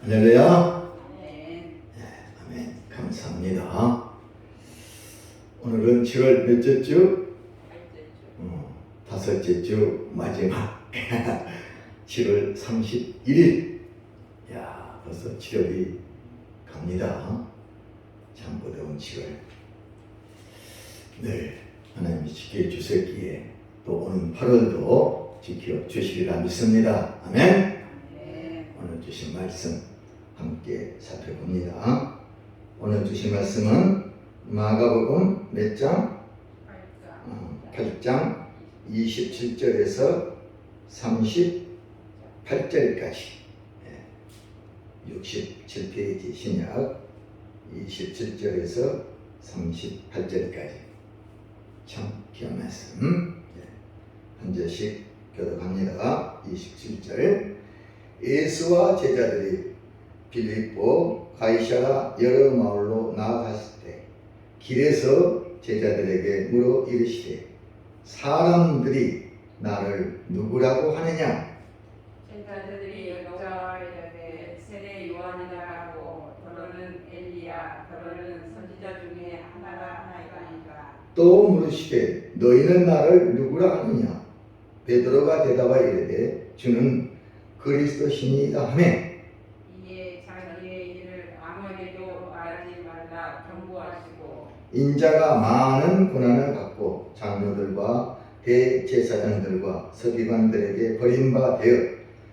할렐루야. 네. 아멘. 감사합니다. 오늘은 7월 몇째 주? 다섯째 주 마지막 7월 31일. 야, 벌써 7월이 갑니다. 참 무더운 7월. 늘 하나님이 지켜주셨기에 또 오는 8월도 지켜주시리라 믿습니다. 아멘. 오늘 주신 말씀 함께 살펴봅니다. 오늘 주신 말씀은 마가복음 몇 장? 8장 27절에서 38절까지 67페이지 신약 27절에서 38절까지 참 귀한 말씀. 한 절씩 교독합니다. 27절 예수와 제자들이 빌립보 가이사라 여러 마을로 나아갔을 때 길에서 제자들에게 물어 이르시되 사람들이 나를 누구라고 하느냐? 제자들이 여자와 이르되 세례 요한이라 하고 더러는 엘리야 더러는 선지자 중에 하나가 하나이니까. 또 물으시되 너희는 나를 누구라 하느냐? 베드로가 대답하여 이르되 주는 그리스도시니이다 하며 이에 자기의 일을 아무에게도 말하지 말라 경고하시고 인자가 많은 고난을 받고 장로들과 대제사장들과 서기관들에게 버림받아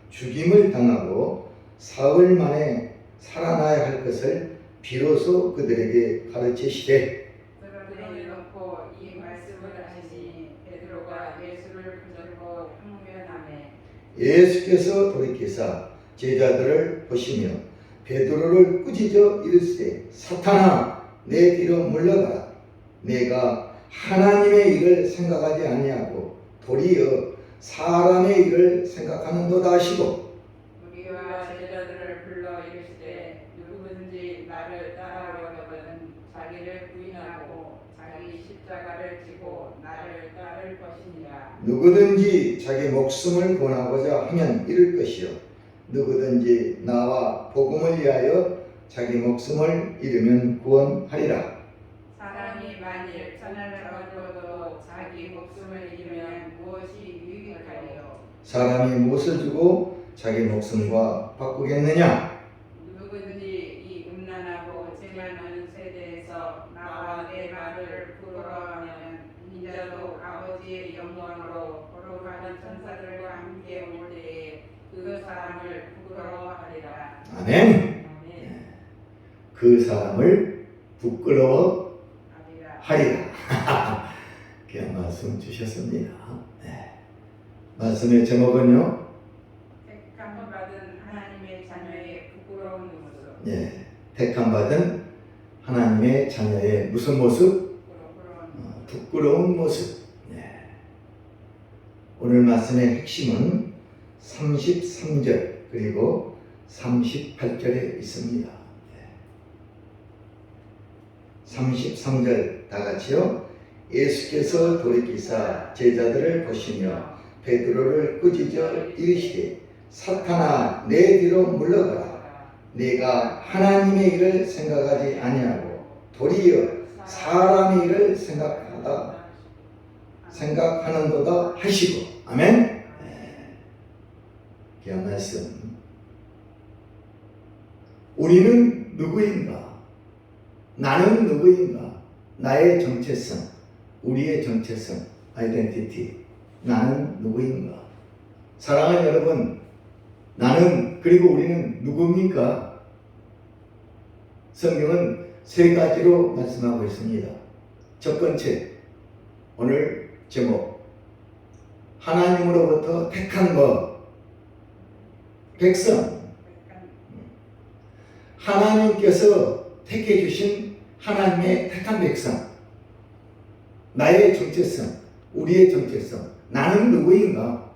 죽임을 당하고 사흘 만에 살아나야 할 것을 비로소 그들에게 가르치시되 그들을 놓고 이 말씀을 하시니 베드로가 예수를 붙들고 항면하매 예수께서 돌이키사 제자들을 보시며 베드로를 꾸짖어 이르시되 사탄아 내 뒤로 물러가라. 내가 하나님의 일을 생각하지 아니하고 도리어 사람의 일을 생각하는도다 하시고 우리와 제자들을 불러 이르시되 누구든지 나를 따라오려거든 자기를 부인하고 자기 십자가를 지고 나를 따를 것이니라. 누구든지 자기 목숨을 구원하고자 하면 잃을 것이요 누구든지 나와 복음을 위하여 자기 목숨을 잃으면 구원하리라. 사람이 만일 천하를 얻어도 자기 목숨을 잃으면 무엇이 유익하리요? 사람이 무엇을 주고 자기 목숨과 바꾸겠느냐? 누구든지 이 음란하고 죄만 하는 세대에서 나와 내 말을 부러워하면 인자도 아버지의 영광으로 거룩한 천사들과 함께 올 때에 그 사람을 부끄러워하리라. 아멘. 그 사람을 부끄러워하리라. 귀한 말씀 주셨습니다. 말씀의 제목은요. 택함 받은 하나님의 자녀의 부끄러운 모습. 택함 받은 하나님의 자녀의 무슨 모습? 부끄러운 모습. 오늘 말씀의 핵심은 33절 그리고 38절에 있습니다. 33절 다 같이요. 예수께서 돌이키사 제자들을 보시며 베드로를 꾸짖어 이르시되 사탄아 내 뒤로 물러가라. 내가 하나님의 일을 생각하지 아니하고 도리어 사람의 일을 생각하는도다 하시고. 아멘. 귀한 말씀. 우리는 누구인가? 나는 누구인가? 나의 정체성, 우리의 정체성, 아이덴티티. 나는 누구인가? 사랑하는 여러분, 나는 그리고 우리는 누굽니까? 성경은 세 가지로 말씀하고 있습니다. 첫 번째, 오늘 제목 하나님으로부터 택한 백성. 하나님께서 택해 주신 하나님의 택한 백성. 나의 정체성, 우리의 정체성. 나는 누구인가?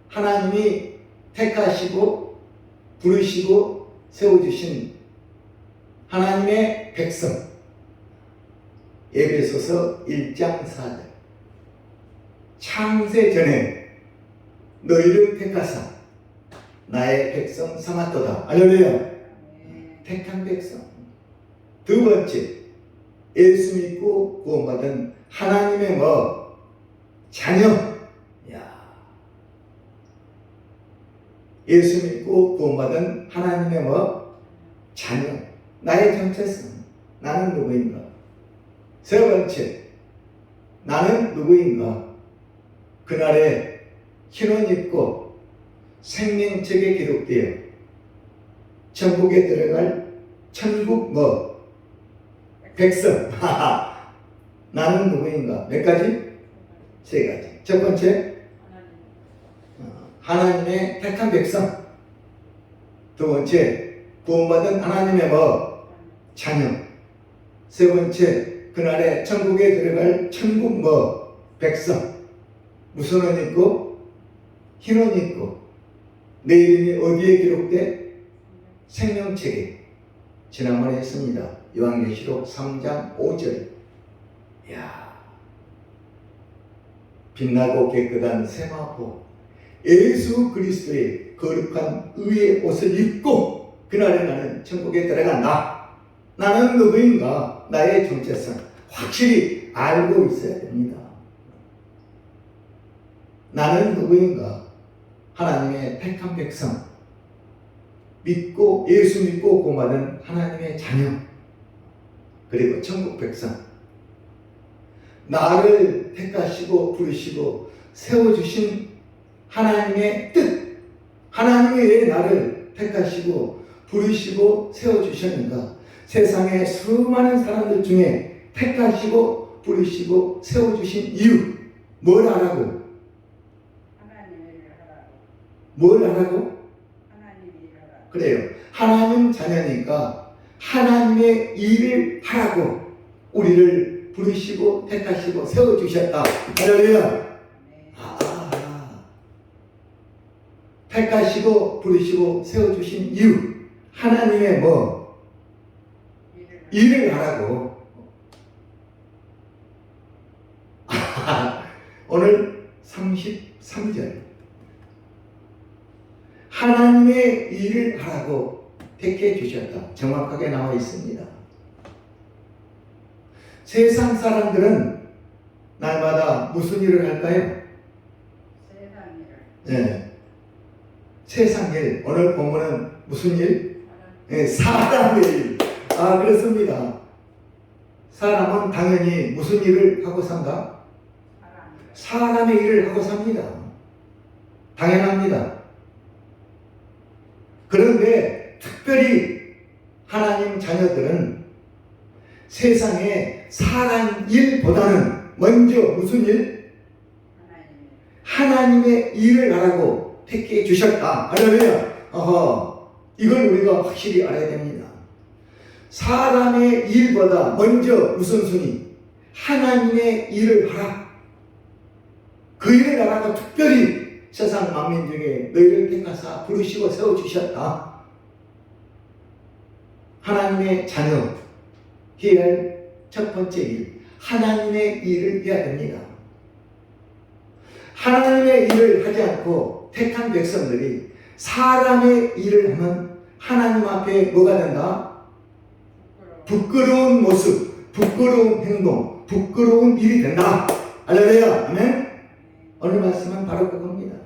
하나님이 택하시고 부르시고 세워주신 하나님의 백성. 에베소서 1장 4절. 창세 전에 너희를 택하사 나의 백성 삼았도다. 할렐루야. 택한 백성. 두 번째, 예수 믿고 구원받은 하나님의 뭐? 자녀. 야. 예수 믿고 구원받은 하나님의 뭐? 자녀. 나의 정체성. 나는 누구인가? 세 번째, 나는 누구인가? 그날에 흰옷 입고 생명책에 기록되어 천국에 들어갈 천국 뭐? 백성. 나는 누구인가? 몇 가지? 세 가지. 첫 번째, 하나님의 택한 백성. 두 번째, 구원받은 하나님의 뭐? 자녀. 세 번째, 그날에 천국에 들어갈 천국 뭐? 백성. 무슨 옷 입고? 흰 옷 입고. 내 이름이 어디에 기록돼? 생명책에. 지난번에 했습니다. 요한계시록 3장 5절. 이야, 빛나고 깨끗한 세마포 예수 그리스도의 거룩한 의의 옷을 입고 그날에 나는 천국에 들어간다. 나는 누구인가? 나의 정체성 확실히 알고 있어야 됩니다. 나는 누구인가? 하나님의 택한 백성, 믿고 예수 믿고 구원받은 하나님의 자녀, 그리고 천국 백성. 나를 택하시고 부르시고 세워주신 하나님의 뜻, 하나님이 왜 나를 택하시고 부르시고 세워주셨는가? 세상의 수많은 사람들 중에 택하시고 부르시고 세워주신 이유, 뭘 하라고? 하나님의 일을 하라고. 뭘 하라고? 하나님의 일을 하라고. 그래요. 하나님 자녀니까 하나님의 일을 하라고 우리를 부르시고 택하시고 세워주셨다. 할렐루야. 택하시고 부르시고 세워주신 이유, 하나님의 뭐? 일을 하라고. 오늘 33절. 하나님의 일을 하라고 택해 주셨다. 정확하게 나와 있습니다. 세상 사람들은 날마다 무슨 일을 할까요? 세상 일을. 네. 세상 일. 오늘 본문은 무슨 일? 네, 사람의 일. 그렇습니다. 사람은 당연히 무슨 일을 하고 산다? 사람의 일을 하고 삽니다. 당연합니다. 그런데 특별히 하나님 자녀들은 세상의 사람 일보다는 먼저 무슨 일? 하나님의 일을 하라고 택해 주셨다. 할렐루야. 이걸 우리가 확실히 알아야 됩니다. 사람의 일보다 먼저 무슨 순위? 하나님의 일을 하라. 그 일을 하라고 특별히 세상 만민 중에 너희를 택하사 부르시고 세워주셨다. 하나님의 자녀 해야 할 첫 번째 일, 하나님의 일을 해야 됩니다. 하나님의 일을 하지 않고 택한 백성들이 사람의 일을 하면 하나님 앞에 뭐가 된다? 부끄러운 모습, 부끄러운 행동, 부끄러운 일이 된다. 할렐루야. 아멘. 오늘 말씀은 바로 그겁니다.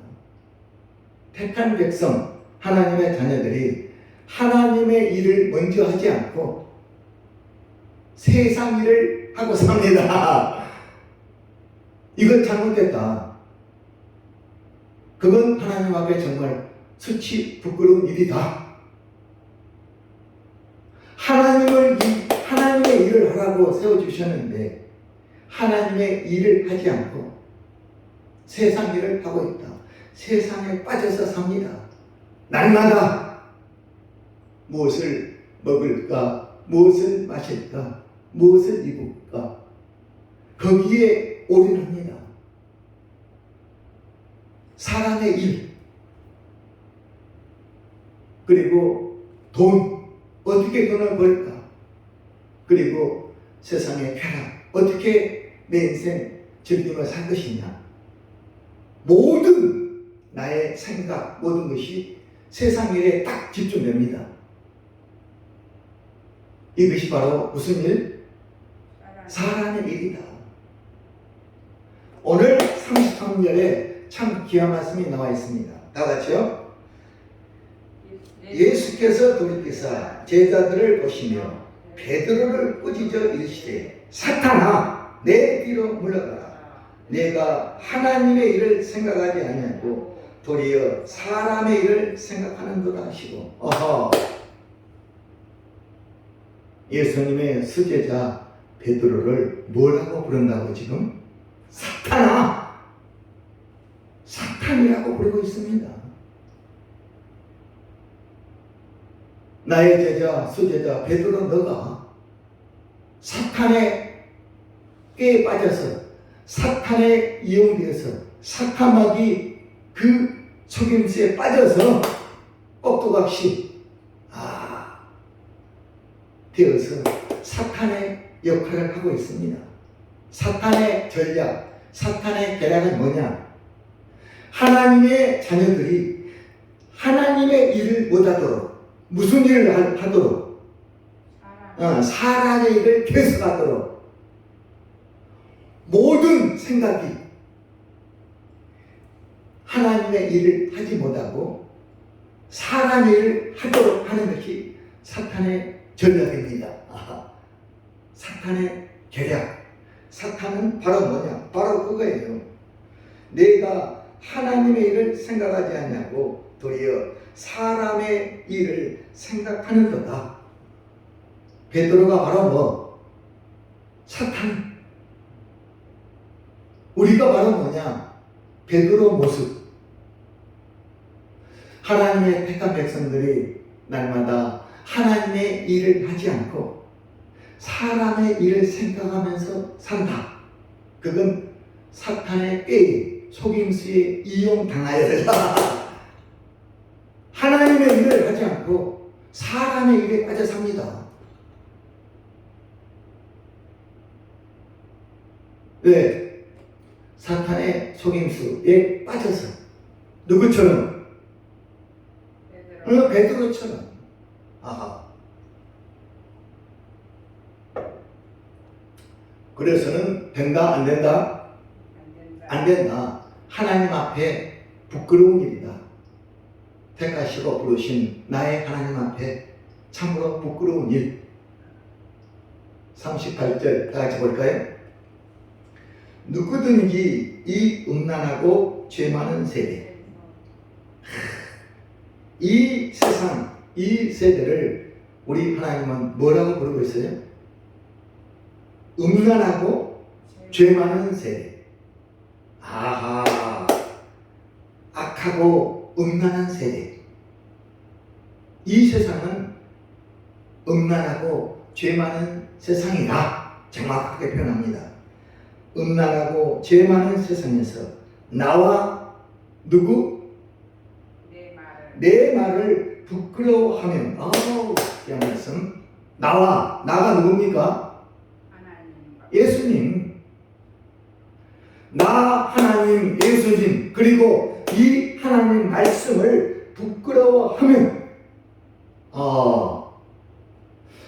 택한 백성, 하나님의 자녀들이 하나님의 일을 먼저 하지 않고 세상 일을 하고 삽니다. 이건 잘못됐다. 그건 하나님 앞에 정말 수치 부끄러운 일이다. 하나님의 일을 하라고 세워주셨는데 하나님의 일을 하지 않고 세상 일을 하고 있다. 세상에 빠져서 삽니다. 날마다 무엇을 먹을까? 무엇을 마실까? 무엇을 입을까? 거기에 올인합니다. 사람의 일, 그리고 돈, 어떻게 돈을 벌까? 그리고 세상의 쾌락, 어떻게 내 인생 즐기며 살 것이냐? 모든 나의 생각, 모든 것이 세상 일에 딱 집중됩니다. 이것이 바로 무슨 일? 사랑 사람의 일이다. 오늘 33절에 참 귀한 말씀이 나와 있습니다. 다 같이요. 예수께서 돌이키사 제자들을 보시며 베드로를 꾸짖어 이르시되 사탄아 내 뒤로 물러가라. 내가 하나님의 일을 생각하지 아니하고 도리어 사람의 일을 생각하는도다 하시고. 어허. 예수님의 수제자 베드로를 뭐라고 부른다고 지금? 사탄아! 사탄이라고 부르고 있습니다. 나의 제자, 수제자 베드로 너가 사탄의 꾀에 빠져서 사탄에 이용되어서 사탄마귀 그 속임수에 빠져서 꼭두각시 되어서 사탄의 역할을 하고 있습니다. 사탄의 전략, 사탄의 계략은 뭐냐? 하나님의 자녀들이 하나님의 일을 못하도록, 무슨 일을 하도록? 사람의 일을 계속하도록, 모든 생각이 하나님의 일을 하지 못하고 사람의 일을 하도록 하는 것이 사탄의 전략입니다. 사탄의 계략. 사탄은 바로 뭐냐? 바로 그거예요. 내가 하나님의 일을 생각하지 않냐고 도리어 사람의 일을 생각하는 거다. 베드로가 바로 뭐? 사탄. 우리가 바로 뭐냐? 베드로 모습. 하나님의 택한 백성들이 날마다 하나님의 일을 하지 않고 사람의 일을 생각하면서 산다. 그건 사탄의 꾀에 속임수에 이용당하여라. 하나님의 일을 하지 않고 사람의 일에 빠져 삽니다. 왜? 사탄의 속임수에 빠져서. 누구처럼? 베드로처럼. 그래서는 된다 안 된다? 안 된다. 하나님 앞에 부끄러운 일이다. 택하시고 부르신 나의 하나님 앞에 참으로 부끄러운 일. 38절 다 같이 볼까요? 누구든지 이 음란하고 죄 많은 세대, 이 세상, 이 세대를 우리 하나님은 뭐라고 부르고 있어요? 음란하고 죄 많은 세대. 악하고 음란한 세대. 이 세상은 음란하고 죄 많은 세상이다. 정확하게 표현합니다. 음란하고 죄 많은 세상에서 나와 누구? 내 말을 부끄러워하면 이 말씀. 나가 누굽니까? 예수님. 나 하나님 예수님 그리고 이 하나님 말씀을 부끄러워하면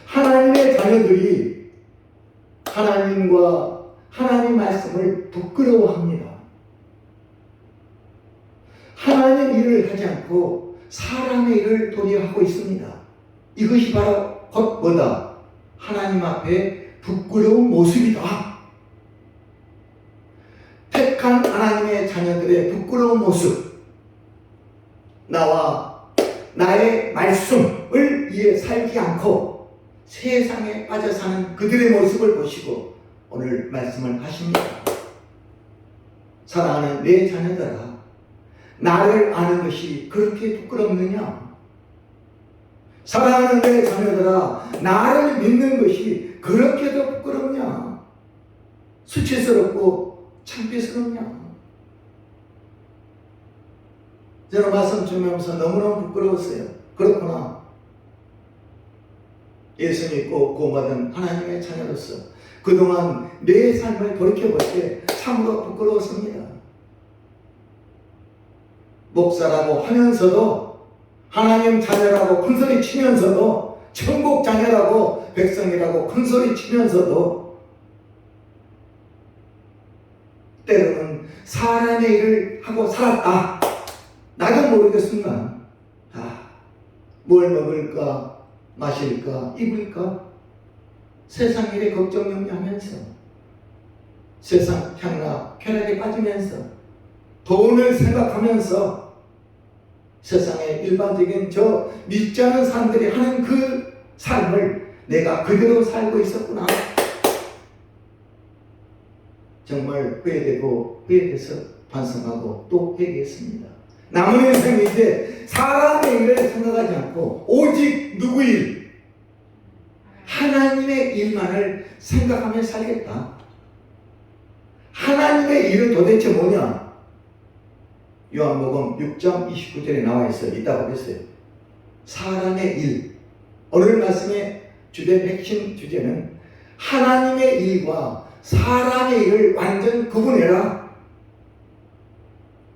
하나님의 자녀들이 하나님과 하나님 말씀을 부끄러워합니다. 하나님의 일을 하지 않고 사람의 일을 도리어 하고 있습니다. 이것이 바로 곧 뭐다? 하나님 앞에 부끄러운 모습이다. 택한 하나님의 자녀들의 부끄러운 모습. 나와 나의 말씀을 위해 살지 않고 세상에 빠져 사는 그들의 모습을 보시고 오늘 말씀을 하십니다. 사랑하는 내 자녀들아, 나를 아는 것이 그렇게 부끄럽느냐? 사랑하는 내 자녀들아, 나를 믿는 것이 그렇게도 부끄럽냐? 수치스럽고 창피스럽냐? 저는 말씀 주면서 너무너무 부끄러웠어요. 그렇구나. 예수 믿고 구원받은 하나님의 자녀로서 그동안 내 삶을 돌이켜볼 때 참으로 부끄러웠습니다. 목사라고 하면서도 하나님 자녀라고 큰소리 치면서도 천국 자녀라고 백성이라고 큰소리 치면서도 때로는 사람의 일을 하고 살았다. 나도 모르게 순간 뭘 먹을까 마실까 입을까 세상 일에 걱정 염려하면서 세상 향락 쾌락에 빠지면서 돈을 생각하면서 세상의 일반적인 저 믿지 않은 사람들이 하는 그 삶을 내가 그대로 살고 있었구나. 정말 후회되고 후회돼서 반성하고 또 회개했습니다. 남은 인생 이제 사람의 일을 생각하지 않고 오직 누구 일? 하나님의 일만을 생각하며 살겠다. 하나님의 일은 도대체 뭐냐? 요한복음 6장 29절에 나와 있어요. 이따 보겠어요. 사람의 일. 오늘 말씀의 주된 핵심 주제는 하나님의 일과 사람의 일을 완전 구분해라.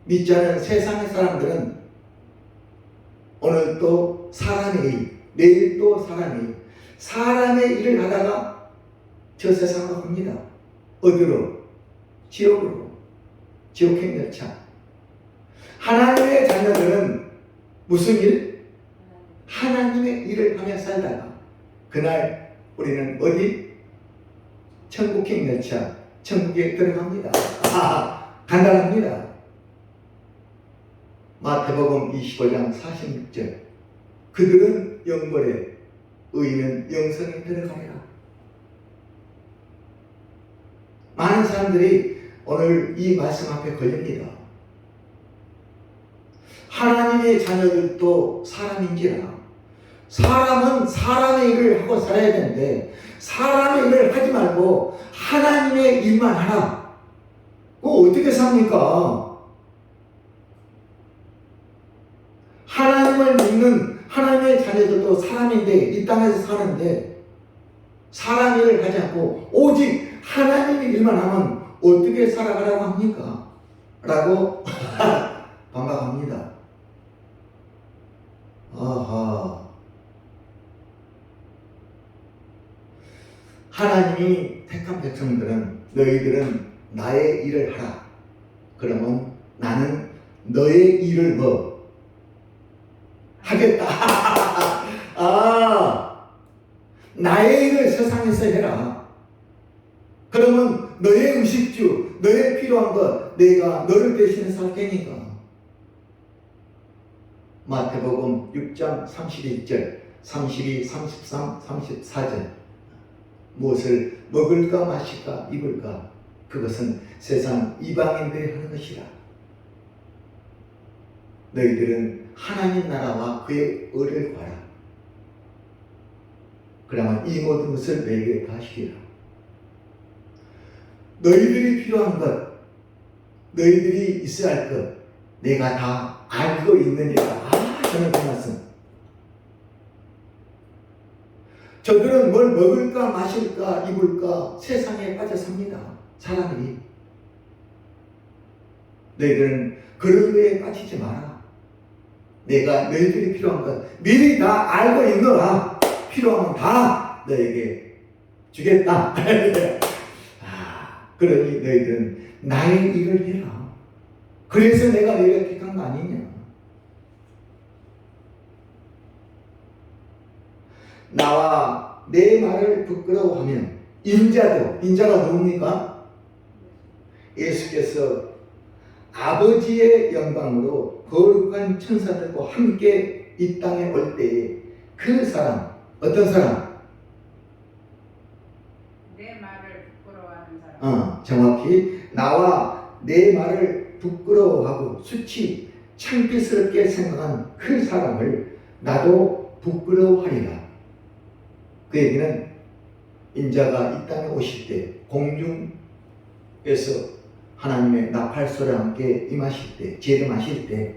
믿지 않은 세상의 사람들은 오늘 또 사람의 일, 내일 또 사람의 일, 사람의 일을 하다가 저 세상으로 갑니다. 어디로? 지옥으로. 지옥행 열차. 하나님의 자녀들은 무슨 일? 하나님의 일을 하며 살다가 그날 우리는 어디? 천국행 열차, 천국에 들어갑니다. 간단합니다. 마태복음 25장 46절. 그들은 영벌에 의인은 영생에 들어가리라. 많은 사람들이 오늘 이 말씀 앞에 걸립니다. 하나님의 자녀들도 사람인지라. 사람은 사람의 일을 하고 살아야 되는데 사람의 일을 하지 말고 하나님의 일만 하라. 어떻게 삽니까? 하나님을 믿는 하나님의 자녀들도 사람인데 이 땅에서 사는데 사람 일을 하지 않고 오직 하나님의 일만 하면 어떻게 살아가라고 합니까? 라고 반박합니다. 아하. 하나님이 택한 백성들은 너희들은 나의 일을 하라. 그러면 나는 너의 일을 뭐 하겠다. 나의 일을 세상에서 해라. 그러면 너의 의식주, 너의 필요한 것 내가 너를 대신해서 할 테니까. 마태복음 6장 31절, 32, 33, 34절. 무엇을 먹을까 마실까 입을까 그것은 세상 이방인들이 하는 것이라. 너희들은 하나님 나라와 그의 의를 구하라. 그러면 이 모든 것을 너희에게 다 하시리라. 너희들이 필요한 것, 너희들이 있어야 할 것 내가 다 알고 있느니라. 저는 그 말씀. 저들은 뭘 먹을까 마실까 입을까 세상에 빠져 삽니다. 사람이. 너희들은 그런 거에 빠지지 마라. 내가 너희들이 필요한 것 미리 다 알고 있노라. 필요하면 다 너에게 주겠다. 그러니 너희들은 나의 일을 해라. 그래서 내가 너희를 택한 거 아니냐. 나와 내 말을 부끄러워하면 인자가 누굽니까? 예수께서 아버지의 영광으로 거룩한 천사들과 함께 이 땅에 올 때에 그 사람, 어떤 사람? 내 말을 부끄러워하는 사람. 정확히 나와 내 말을 부끄러워하고 수치 창피스럽게 생각한 그 사람을 나도 부끄러워하리라. 그 얘기는 인자가 이 땅에 오실 때 공중에서 하나님의 나팔소리와 함께 임하실 때, 재림하실 때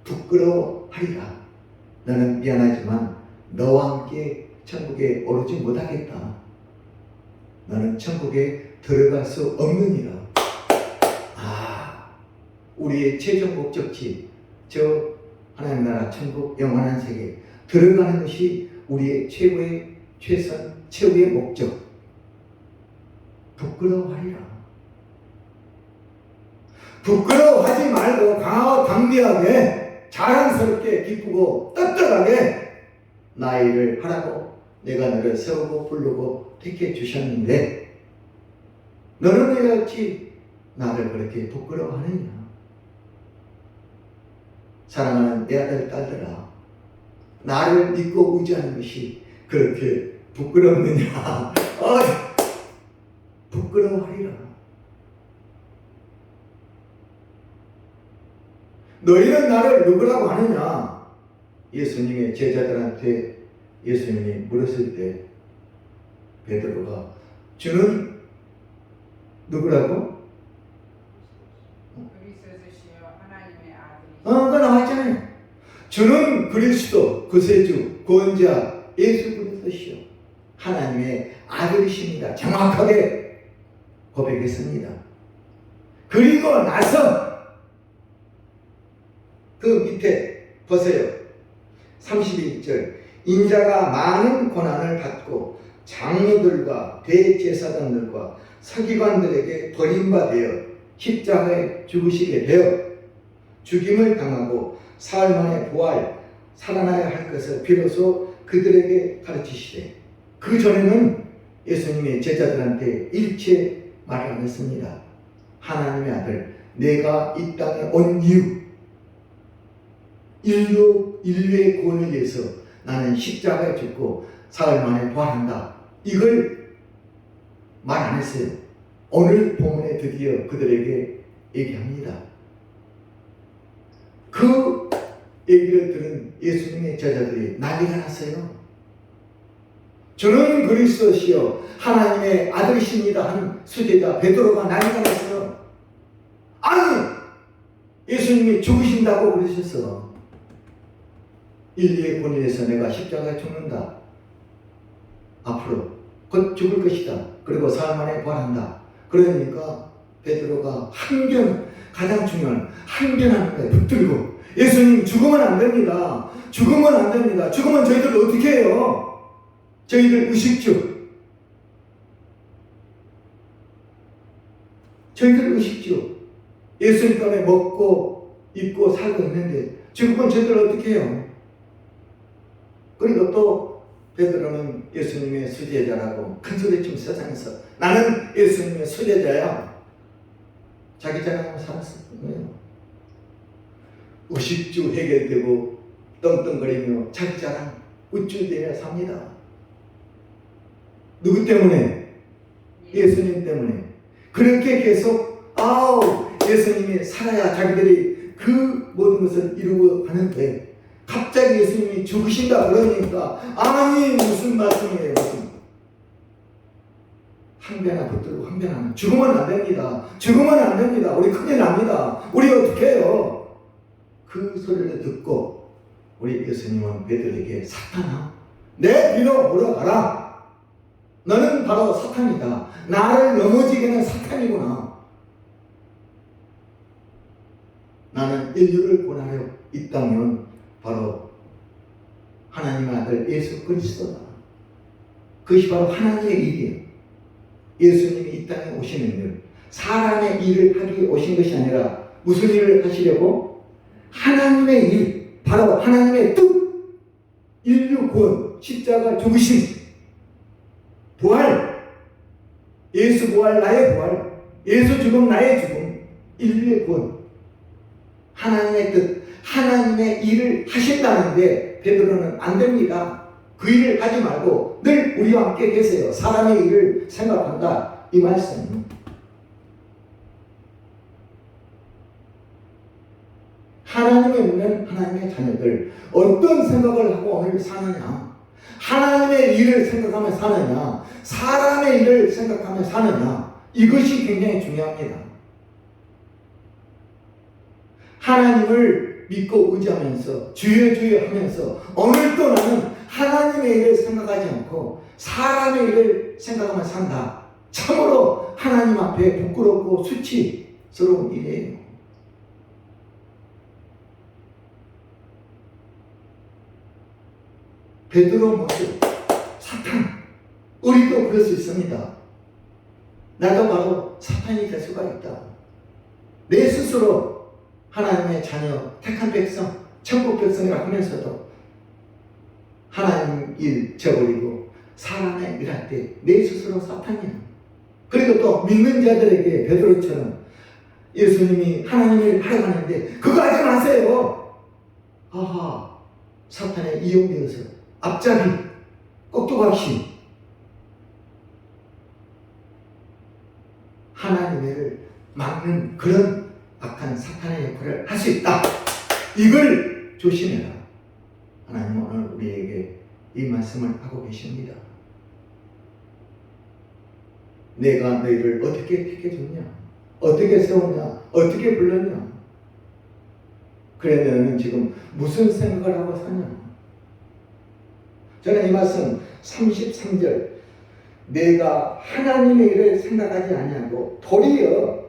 부끄러워하리라. 너는 미안하지만 너와 함께 천국에 오르지 못하겠다. 너는 천국에 들어갈 수 없느니라. 우리의 최종 목적지 저 하나님 나라 천국 영원한 세계 들어가는 것이 우리의 최고의 최선, 최후의 목적. 부끄러워하리라. 부끄러워하지 말고 강하고 강대하게 자랑스럽게 기쁘고 떳떳하게 나의 일을 하라고 내가 너를 세우고 부르고 택해 주셨는데 너는 왜 어찌 나를 그렇게 부끄러워하느냐. 사랑하는 내 아들 딸들아, 나를 믿고 의지하는 것이 그렇게 부끄럽느냐. 부끄러워하리라. 너희는 나를 누구라고 하느냐. 예수님의 제자들한테 예수님이 물었을 때 베드로가 주는 누구라고? 그리스도시요 하나님의 아들이. 그거 나왔잖아요. 주는 그리스도, 구세주, 구원자 예수 그리스도시요 하나님의 아들이십니다. 정확하게 고백했습니다. 그리고 나서 그 밑에 보세요. 31절 인자가 많은 고난을 받고 장로들과 대제사장들과 서기관들에게 버림받아 십자가에 죽으시게 되어 죽임을 당하고 사흘 만에 부활 살아나야 할 것을 비로소 그들에게 가르치시되 그 전에는 예수님의 제자들한테 일체 말을 안 했습니다. 하나님의 아들 내가 이 땅에 온 이유 인류의 구원을 위해서 나는 십자가에 죽고 사흘 만에 부활한다. 이걸 말 안 했어요. 오늘 본문에 드디어 그들에게 얘기합니다. 그 얘기를 들은 예수님의 제자들이 난리가 났어요. 저는 그리스도시요 하나님의 아들이십니다 하는 수제자 베드로가 난리가 났어요. 아니 예수님이 죽으신다고 그러셨어. 인류의 구원을 위해서 내가 십자가에 죽는다. 앞으로 곧 죽을 것이다. 그리고 사흘 만에 부활한다. 그러니까 베드로가 가장 중요한 항변하는 거에 붙들고 예수님 죽으면 안 됩니다. 죽으면 안 됩니다. 죽으면 저희들 어떻게 해요? 저희들 의식주. 저희들 의식주. 예수님 때문에 먹고 입고 살고 있는데 죽으면 저희들 어떻게 해요? 그리고 또 베드로는 예수님의 수제자라고 큰소리치며 세상에서 나는 예수님의 수제자야. 자기 자랑하고 살았을 거예요. 의식주 해결되고 떵떵거리며 자기 자랑 우쭐대며 삽니다. 누구 때문에? 예수님 때문에. 그렇게 계속 예수님이 살아야 자기들이 그 모든 것을 이루고 가는데 갑자기 예수님이 죽으신다 그러니까 아니 무슨 말씀이에요. 무슨 항변아 붙들고 항변하면 죽으면 안 됩니다. 죽으면 안 됩니다. 우리 큰일 납니다. 우리 어떻게 해요? 그 소리를 듣고 우리 예수님은 베드로에게 사탄아 내 뒤로 물어가라. 너는 바로 사탄이다. 나를 넘어지게 하는 사탄이구나. 나는 인류를 구원하여 이 땅은 바로 하나님의 아들 예수 그리스도다. 그것이 바로 하나님의 일이에요. 예수님이 이 땅에 오시는 일, 사람의 일을 하기 위해 오신 것이 아니라 무슨 일을 하시려고? 하나님의 일, 바로 하나님의 뜻, 인류 구원, 십자가 죽으심, 부활, 예수 부활 나의 부활, 예수 죽음 나의 죽음, 인류의 구원, 하나님의 뜻, 하나님의 일을 하신다는데 베드로는 안 됩니다. 그 일을 하지 말고 늘 우리와 함께 계세요. 사람의 일을 생각한다. 이 말씀. 하나님의 믿는 하나님의 자녀들 어떤 생각을 하고 오늘 사느냐? 하나님의 일을 생각하며 사느냐? 사람의 일을 생각하며 사느냐? 이것이 굉장히 중요합니다. 하나님을 믿고 의지하면서 주여 하면서 오늘도 나는 하나님의 일을 생각하지 않고 사람의 일을 생각하며 산다. 참으로 하나님 앞에 부끄럽고 수치스러운 일이에요. 베드로 모습, 사탄. 우리도 그럴 수 있습니다. 나도 바로 사탄이 될 수가 있다. 내 스스로 하나님의 자녀, 택한 백성, 천국 백성이라 하면서도 하나님 일 저버리고 사람의 일할 때 내 스스로 사탄이야. 그리고 또 믿는 자들에게 베드로처럼 예수님이 하나님 일 하라고 하는데 그거 하지 마세요. 아하, 사탄에 이용되어서 앞잡이, 꼭두각시 하나님의 일을 막는 그런 악한 사탄의 역할을 할 수 있다. 이걸 조심해라. 하나님 오늘 우리에게 이 말씀을 하고 계십니다. 내가 너희를 어떻게 택해줬냐? 어떻게 세웠냐? 어떻게 불렀냐? 그래 너는 지금 무슨 생각을 하고 사냐? 저는 이 말씀 33절 내가 하나님의 일을 생각하지 아니하고 도리어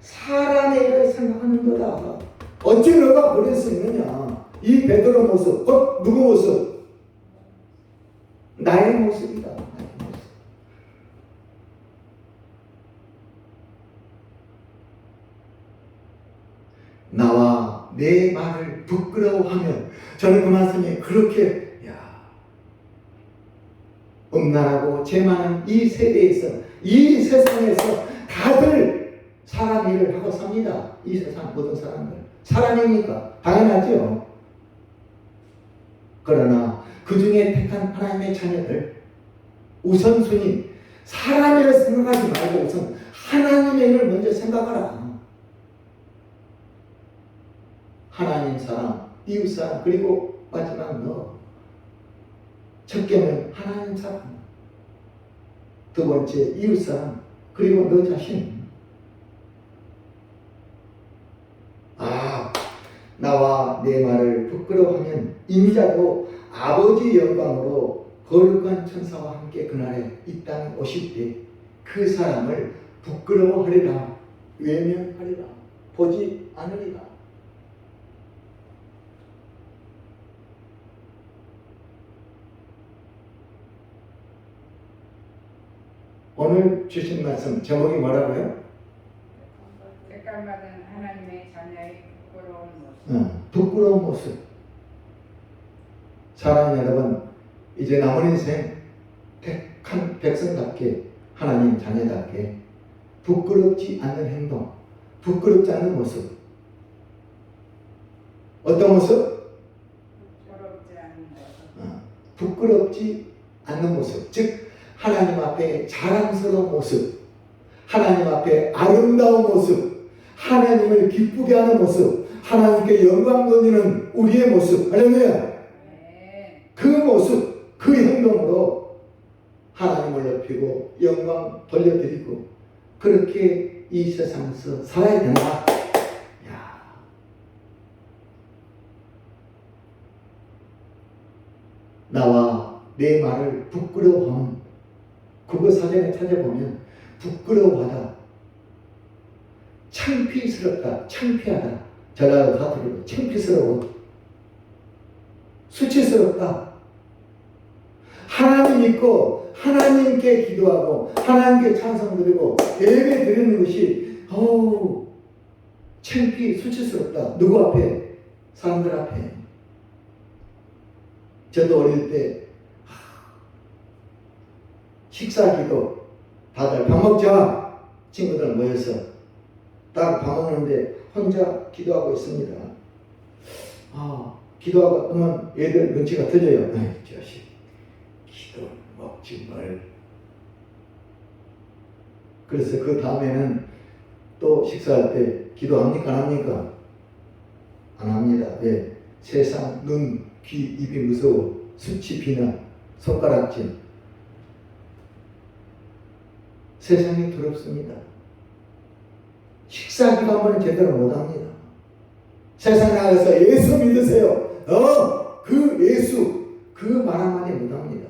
사람의 일을 생각하는 거다. 어찌 너가 그럴 수 있느냐? 이 베드로 모습, 누구 모습? 나의 모습이다. 나의 모습. 나와 내 말을 부끄러워하면 저는 그 말씀이 그렇게 음란하고 죄 많은 이 세대에서 이 세상에서 다들 사람 일을 하고 삽니다. 이 세상 모든 사람들 사람이니까 당연하죠. 그러나 그 중에 택한 하나님의 자녀들 우선순위 사람 일을 생각하지 말고 우선 하나님의 일을 먼저 생각하라. 하나님 사람, 이웃 사람, 그리고 마지막 너. 첫 개는 하나님 사람, 두 번째 이웃 사람, 그리고 너 자신. 나와 내 말을 부끄러워하면 인자도 아버지 영광으로 거룩한 천사와 함께 그날에 이 땅에 오실 때 그 사람을 부끄러워하리라, 외면하리라, 보지 않으리라. 오늘 주신 말씀 제목이 뭐라고요? 색깔받은 하나님의 자녀의 부끄러운 모습. 부끄러운 모습. 사랑하는 여러분, 이제 남은 인생 택한 백성답게 하나님 자녀답게 부끄럽지 않는 행동, 부끄럽지 않는 모습. 어떤 모습? 부끄럽지 않는 모습. 부끄럽지 않는 모습. 즉 하나님 앞에 자랑스러운 모습, 하나님 앞에 아름다운 모습, 하나님을 기쁘게 하는 모습, 하나님께 영광 돌리는 우리의 모습. 할렐루야. 네. 그 모습, 그 행동으로 하나님을 높이고 영광 돌려드리고 그렇게 이 세상에서 살아야 된다. 나와 내 말을 부끄러워하면 국어 사전에 찾아보면 부끄러워하다, 창피스럽다, 창피하다, 전라도 사투리로 창피스러워, 수치스럽다. 하나님 믿고 하나님께 기도하고 하나님께 찬송드리고 예배 드리는 것이 창피, 수치스럽다. 누구 앞에? 사람들 앞에. 저도 어릴 때 식사기도 다들 밥 먹자 친구들 모여서 딱 밥 먹는데 혼자 기도하고 있습니다. 기도하고 하면 애들 눈치가 틀려요. 자식 기도 먹지 말. 그래서 그 다음에는 또 식사할 때 기도합니까 안 합니까? 안 합니다. 왜? 세상 눈, 귀, 입이 무서워. 수치, 비난, 손가락질. 세상이 두렵습니다. 식사기도 한 번은 제대로 못합니다. 세상 나가서 예수 믿으세요. 그 예수, 그 말 한마디 못합니다.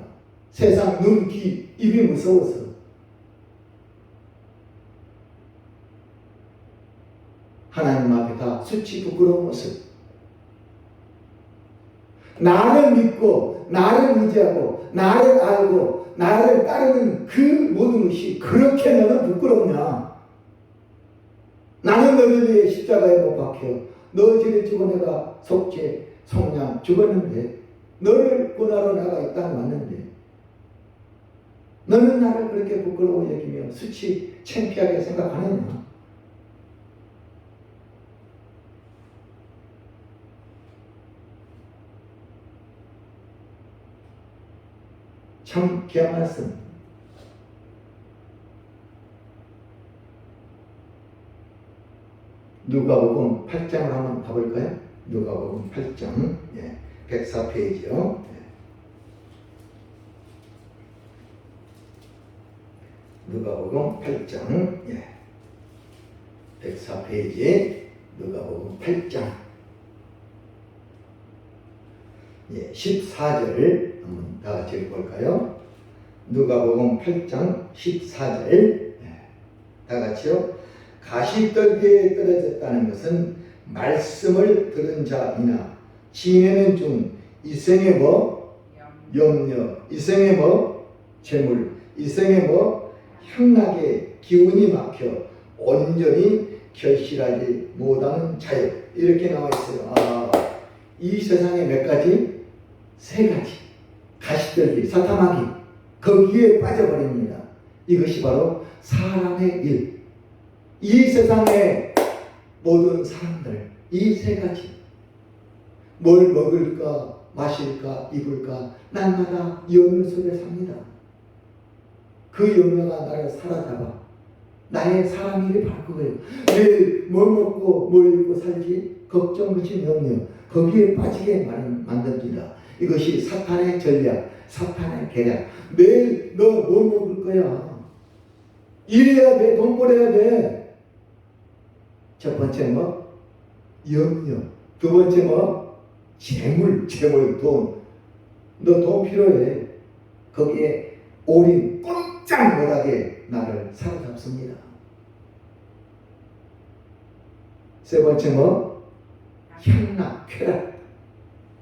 세상 눈, 귀, 입이 무서워서. 하나님 앞에 다 수치 부끄러운 모습. 나를 믿고 나를 의지하고 나를 알고 나를 따르는 그 모든 것이 그렇게 너는 부끄럽냐? 나는 너를 위해 십자가에 못 박혀 너 죄를 지고 내가 속죄 속량 죽었는데 너를 구하러 나가 이 땅에 왔는데 너는 나를 그렇게 부끄러워 여기며 수치 창피하게 생각하느냐? 참 귀한 말씀. 누가복음 8장을 한번 봐볼까요? 누가복음 8장 104페이지요. 누가복음 8장 104페이지 누가복음 8장 14절 한번 다 같이 읽어볼까요? 누가복음 8장 14절 다 같이요. 가시떨기에 떨어졌다는 것은 말씀을 들은 자이나 지내는 중 이생의 뭐 염려, 이생의 뭐 재물, 이생의 뭐 향락의 기운이 막혀 온전히 결실하지 못하는 자요. 이렇게 나와 있어요. 이 세상에 몇 가지? 세 가지. 가시떨기, 사타마귀 거기에 빠져버립니다. 이것이 바로 사람의 일. 이 세상의 모든 사람들 이 세 가지. 뭘 먹을까 마실까 입을까 날마다 염려 속에 삽니다. 그 염려가 나를 사로잡아 나의 사람 일이 바꿀 거예요. 내일 뭘 먹고 뭘 입고 살지 걱정 그친 염려 거기에 빠지게 만듭니다. 이것이 사탄의 전략, 사탄의 계략. 내일 너 뭐 먹을 거야? 일해야 돼, 돈 벌어야 돼. 첫 번째 뭐? 염려. 두 번째 뭐? 재물, 돈. 너 돈 필요해. 거기에 올인 꼼짝 못하게 나를 사로잡습니다. 세 번째 뭐? 향락, 쾌락.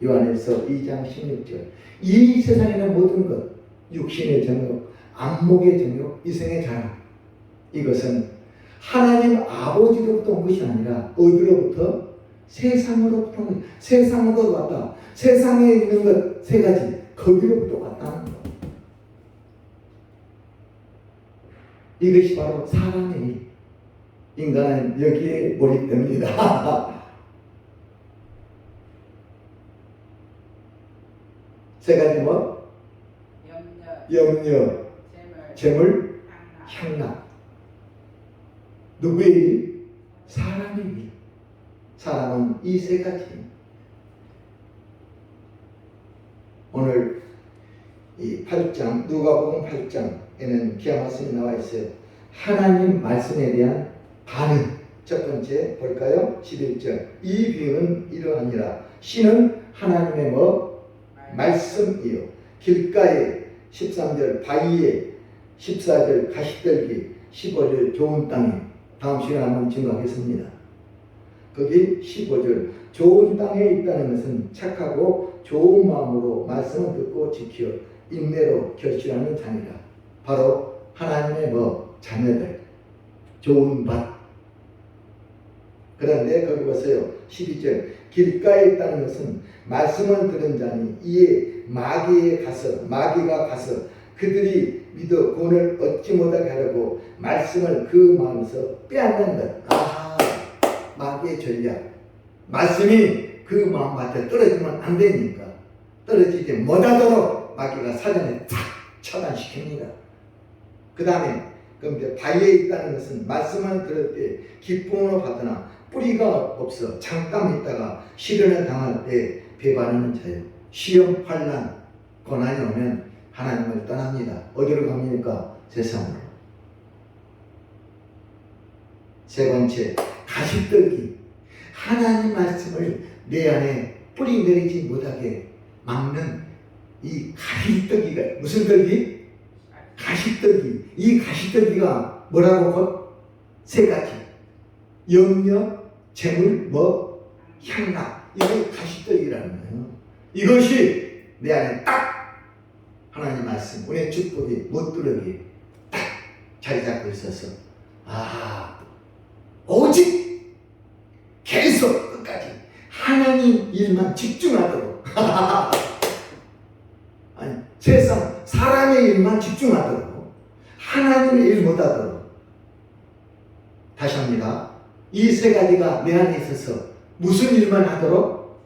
요한일서 2장 16절. 이 세상에는 모든 것, 육신의 정욕, 안목의 정욕, 이생의 자랑. 이것은 하나님 아버지로부터 온 것이 아니라 어디로부터? 세상으로부터 온 것. 세상으로 왔다. 세상에 있는 것 세 가지. 거기로부터 왔다는 것. 이것이 바로 사람의 일. 인간은 여기에 몰입됩니다. 세 가지 뭐? 염려, 재물, 향락. 누구의 일? 사람의 일. 사람은 이 세 가지. 오늘 이 8장, 누가복음 8장에는 귀한 말씀이 나와 있어요. 하나님 말씀에 대한 반응. 첫 번째 볼까요? 11절. 이 비유는 이러하니라. 씨는 하나님의 뭐? 말씀이요. 길가에 13절 바위에 14절 가시떨기 15절 좋은 땅에. 다음 시간에 한번 증거하겠습니다. 거기 15절 좋은 땅에 있다는 것은 착하고 좋은 마음으로 말씀을 듣고 지켜 인내로 결실하는 자니라. 바로 하나님의 뭐 자녀들 좋은 밭. 그런데 거기 보세요. 12절 길가에 있다는 것은 말씀을 들은 자니 이에 마귀가 가서 그들이 믿어 구원을 얻지 못하게 하려고 말씀을 그 마음에서 빼앗는 것. 마귀의 전략. 말씀이 그 마음밭에 떨어지면 안 되니까 떨어지지 못하도록 마귀가 사전에 탁 처단시킵니다. 그 다음에 그럼 이제 바위에 있다는 것은 말씀을 들을 때 기쁨으로 받으나 뿌리가 없어 잠깐 있다가 시련을 당할 때 배반하는 자예요. 시험, 환난, 고난이 오면 하나님을 떠납니다. 어디로 갑니까? 세상으로. 세 번째, 가시떨기. 하나님 말씀을 내 안에 뿌리 내리지 못하게 막는 이 가시떨기가 무슨 떨기? 가시떨기. 이 가시떨기가 뭐라고? 곧 세 가지. 염려, 재물, 뭐? 향락. 이게 가시떨기라는 거예요. 이것이 내 안에 딱 하나님 말씀, 은혜 축복이 못두르기 딱 자리 잡고 있어서 오직 계속 끝까지 하나님 일만 집중하도록 아니 세상 사람의 일만 집중하도록 하나님의 일 못하도록 다시 합니다. 이 세 가지가 내 안에 있어서 무슨 일만 하도록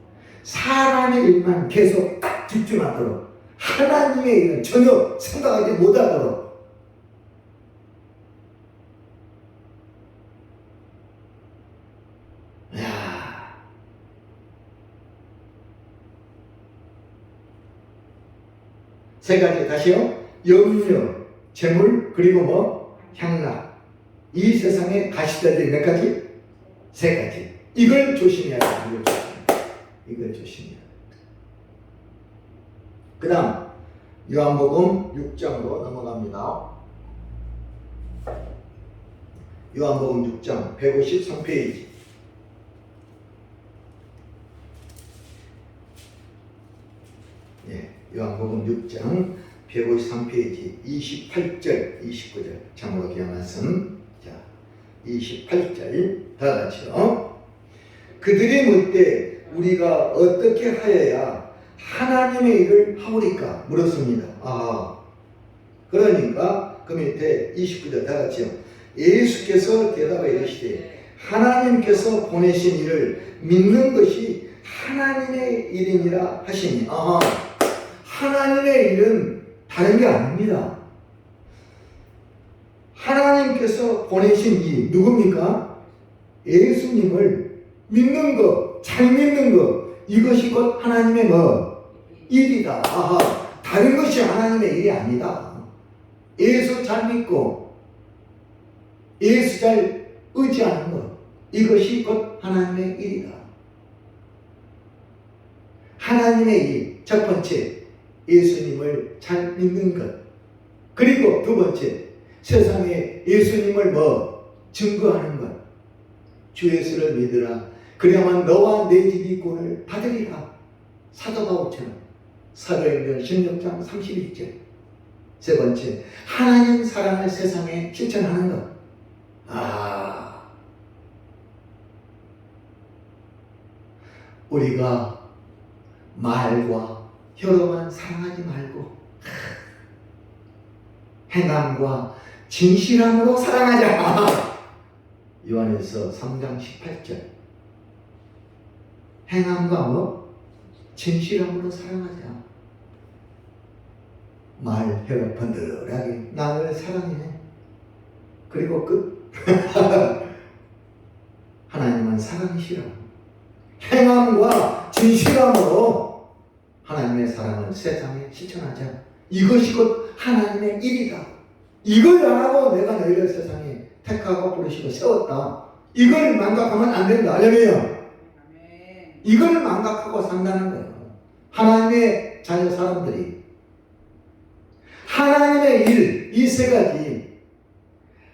사람의 일만 계속 딱 집중하도록 하나님의 일은 전혀 생각하지 못하도록 세 가지 다시요. 염려, 재물, 그리고 뭐? 향락. 이 세상의 가시들이 몇 가지? 세 가지. 이걸 조심해야 돼요. 이걸 조심해야 돼요. 그 다음 요한복음 6장으로 넘어갑니다. 요한복음 6장 153페이지. 요한복음 6장 153페이지 28절 29절 참고로 귀한 말씀. 자, 28절 다 같이요. 그들이 묻되 우리가 어떻게 하여야 하나님의 일을 하오리까 물었습니다. 그러니까 그 밑에 29절 다 같이요. 예수께서 대답하여 이르시되 하나님께서 보내신 일을 믿는 것이 하나님의 일이니라 하시니. 하나님의 일은 다른 게 아닙니다. 하나님께서 보내신 이 누굽니까? 예수님을 믿는 것, 잘 믿는 것, 이것이 곧 하나님의 뭐? 일이다. 다른 것이 하나님의 일이 아니다. 예수 잘 믿고 예수 잘 의지하는 것, 이것이 곧 하나님의 일이다. 하나님의 일, 첫 번째 예수님을 잘 믿는 것. 그리고 두 번째, 세상에 예수님을 뭐? 증거하는 것. 주 예수를 믿으라. 그래야만 너와 내 집이 구원을 받으리라. 사도 바울처럼. 사도행전 16장 31절. 세 번째, 하나님 사랑을 세상에 실천하는 것. 우리가 말과 혀로만 사랑하지 말고 행함과 진실함으로 사랑하자. 요한에서 3장 18절. 행함과 뭐? 진실함으로 사랑하자. 말, 혀로 번들하게 나를 사랑해. 그리고 끝. 하나님은 사랑이시라. 행함과 진실함으로 하나님의 사랑을 세상에 실천하자. 이것이 곧 하나님의 일이다. 이걸 안 하고 내가 너희를 세상에 택하고 부르시고 세웠다. 이걸 망각하면 안 된다. 할렐루야. 이걸 망각하고 산다는 거예요. 하나님의 자녀 사람들이 하나님의 일, 이 세 가지,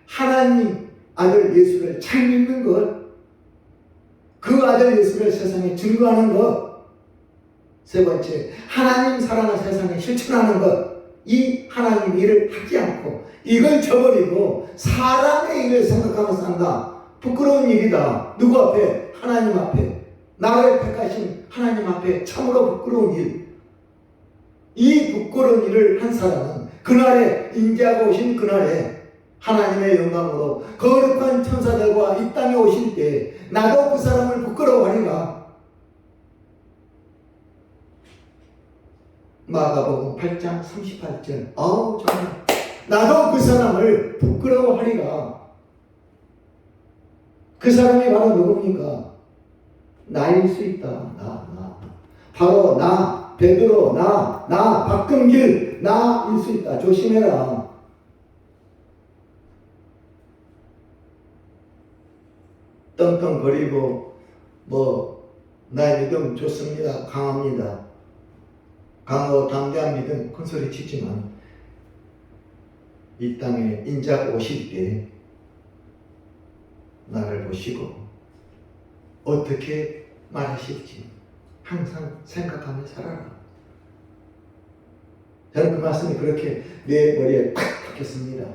하나님 아들 예수를 잘 믿는 것, 그 아들 예수를 세상에 증거하는 것, 세 번째, 하나님 사랑을 세상에 실천하는 것. 이 하나님 일을 하지 않고 이걸 저버리고 사람의 일을 생각하면서 산다. 부끄러운 일이다. 누구 앞에? 하나님 앞에. 나를 택하신 하나님 앞에 참으로 부끄러운 일. 이 부끄러운 일을 한 사람은 그날에 인자가 오신 그날에 하나님의 영광으로 거룩한 천사들과 이 땅에 오실 때 나도 그 사람을 부끄러워하리라. 마가복음 8장 38절. 정말 나도 그 사람을 부끄러워하리라. 그 사람이 바로 누굽니까? 나일 수 있다. 나. 바로 나, 베드로, 나, 박금길, 나일 수 있다. 조심해라. 떵떵거리고 나의 믿음 좋습니다. 강합니다. 강하고 담대한 믿음 큰 소리 치지만 이 땅에 인자가 오실 때 나를 보시고 어떻게 말하실지 항상 생각하며 살아라. 저는 그 말씀이 그렇게 내 머리에 탁 박혔습니다.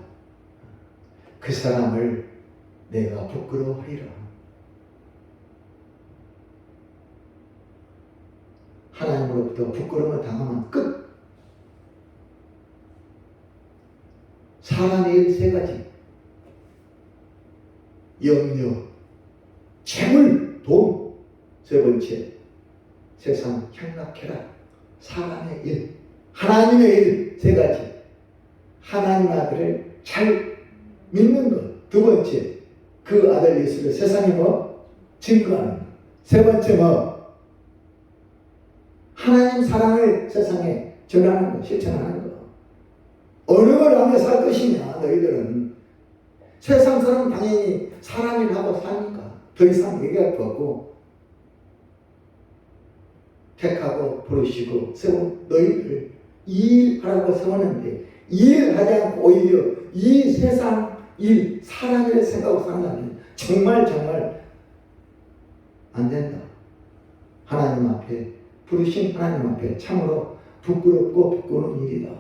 그 사람을 내가 부끄러워하리라. 하나님으로부터 부끄러움을 당하면 끝. 사람의 일 세 가지. 염려, 재물, 돈. 세 번째, 세상 향락해라. 사람의 일, 하나님의 일 세 가지. 하나님 아들을 잘 믿는 것. 두 번째, 그 아들 예수를 세상에 증거하는 것. 세 번째 하나님 사랑을 세상에 전하는 것, 실천하는 것. 어느 걸 하며 살 것이냐, 너희들은. 세상 사람은 당연히 사람 일 하고 사니까 더 이상 얘기할 거 없고, 택하고 부르시고 세운 너희들 이 일 하라고 세웠는데 이 일 하지 않고 오히려 이 세상 일, 사람 일을 생각하고 산다면 정말 안 된다. 하나님 앞에, 부르신 하나님 앞에 참으로 부끄럽고 부끄러운 일이다.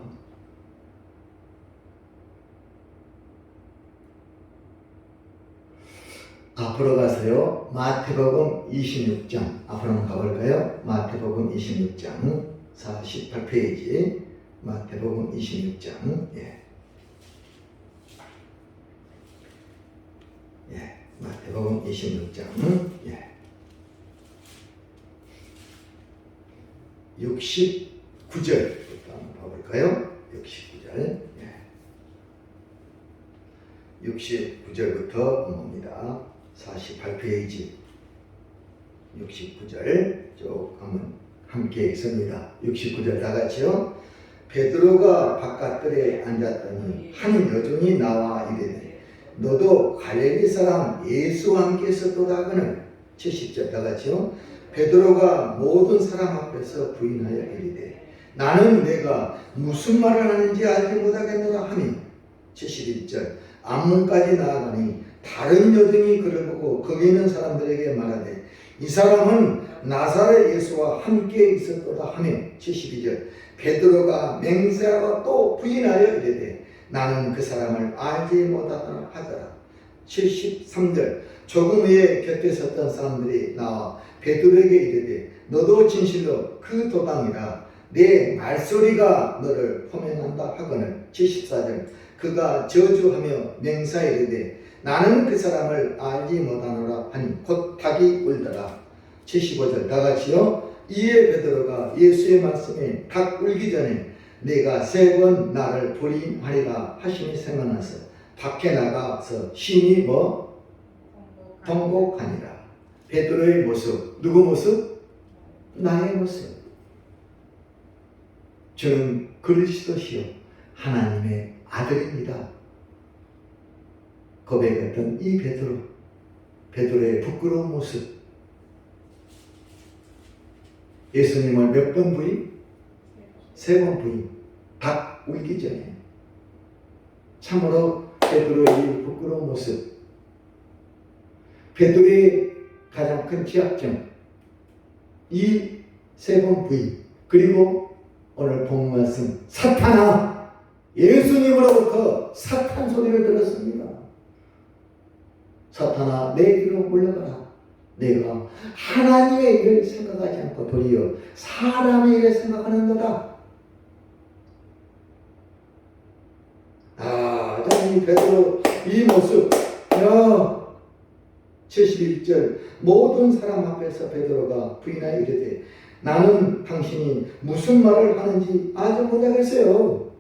앞으로 가서요, 마태복음 26장 앞으로 한번 가볼까요? 마태복음 26장 48페이지 마태복음 26장 마태복음 26장 69절부터 한번 봐볼까요? 69절 69절부터 봅니다. 48페이지 69절 쭉 한번 함께 읽습니다. 69절 다 같이요. 베드로가 바깥들에 앉았더니 한 여종이 나와 이르되 너도 갈릴리 사람 예수와 함께 있었도다 하거늘. 70절 다 같이요. 베드로가 모든 사람 앞에서 부인하여 이르되 나는 내가 무슨 말을 하는지 알지 못하겠노라 하니. 71절 앞문까지 나아가니 다른 여종이 그를 보고 거기 있는 사람들에게 말하되 이 사람은 나사렛 예수와 함께 있었도다 하며. 72절 베드로가 맹세하고 또 부인하여 이르되 나는 그 사람을 알지 못하더라 하더라. 73절 조금 후에 곁에 섰던 사람들이 나와 베드로에게 이르되 너도 진실로 그 도당이라 내 말소리가 너를 포면한다 하거늘. 74절 그가 저주하며 맹세하여 이르되 나는 그 사람을 알지 못하노라 하니 곧 닭이 울더라. 75절 다 같이요. 이에 베드로가 예수의 말씀에 닭 울기 전에 내가 3번 나를 부인하리라 하심이 생각나서 밖에 나가서 심히 통곡하니라. 베드로의 모습, 누구 모습? 나의 모습. 저는 그리스도시요 하나님의 아들입니다. 고백했던 이 베드로의 부끄러운 모습. 예수님을 몇 번 부인? 3번 부인. 닭 울기 전에. 참으로 베드로의 부끄러운 모습. 베드로의 가장 큰 취약점. 이 3번 부인. 그리고 오늘 본 말씀 사탄아, 예수님으로부터 사탄 소리를 들었습니다. 사탄아 내 길로 물러가라. 내가 하나님의 일을 생각하지 않고 도리어 사람의 일을 생각하는도다. 이 베드로 이 모습. 71절 모든 사람 앞에서 베드로가 부인하여 이르되 나는 당신이 무슨 말을 하는지 알지 못하겠어요.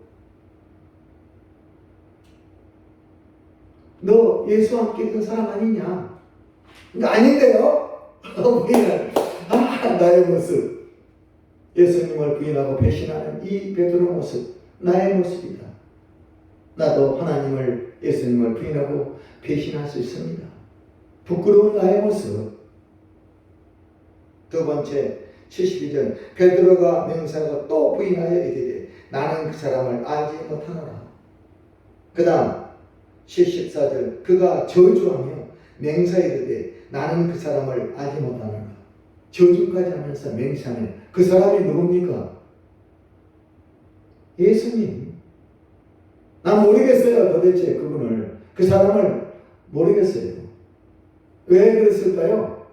너 예수와 함께 있던 사람 아니냐? 아닌데요? 부인하는 나의 모습. 예수님을 부인하고 배신하는 이 베드로 모습, 나의 모습이다. 나도 하나님을, 예수님을 부인하고 배신할 수 있습니다. 부끄러운 나의 모습. 두 번째 72절 베드로가 맹세하고 또 부인하여 이르되 나는 그 사람을 알지 못하노라. 그 다음 74절 그가 저주하며 맹세하여 이르되 나는 그 사람을 알지 못하노라. 저주까지 하면서 맹세하는 그 사람이 누굽니까? 예수님. 난 모르겠어요. 도대체 그분을, 그 사람을 모르겠어요. 왜 그랬을까요?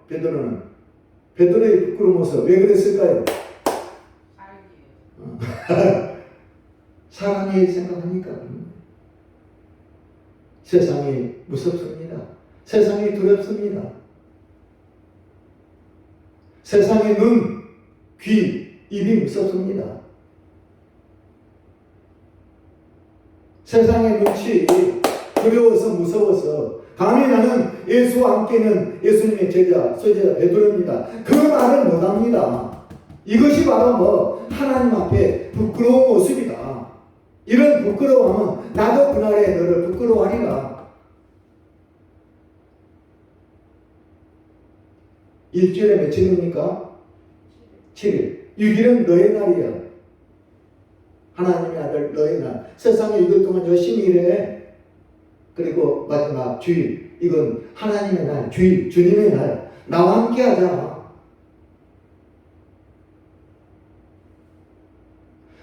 베드로의 부끄러운 모습 왜 그랬을까요? 사람이 생각하니까. 세상이 무섭습니다. 세상이 두렵습니다. 세상의 눈, 귀, 입이 무섭습니다. 세상의 눈치 두려워서 무서워서 감히 나는 예수와 함께는 예수님의 제자, 소제자 베드로입니다. 그 말을 못합니다. 이것이 바로 하나님 앞에 부끄러운 모습이다. 이런 부끄러움은 나도 그날에 너를 부끄러워하리라. 일주일에 며칠입니까? 7일. 6일은 너의 날이야. 하나님의 아들 너의 날. 세상에 이것 동안 열심히 일해. 그리고 마지막 주일. 이건 하나님의 날, 주일, 주님의 날. 나와 함께 하자.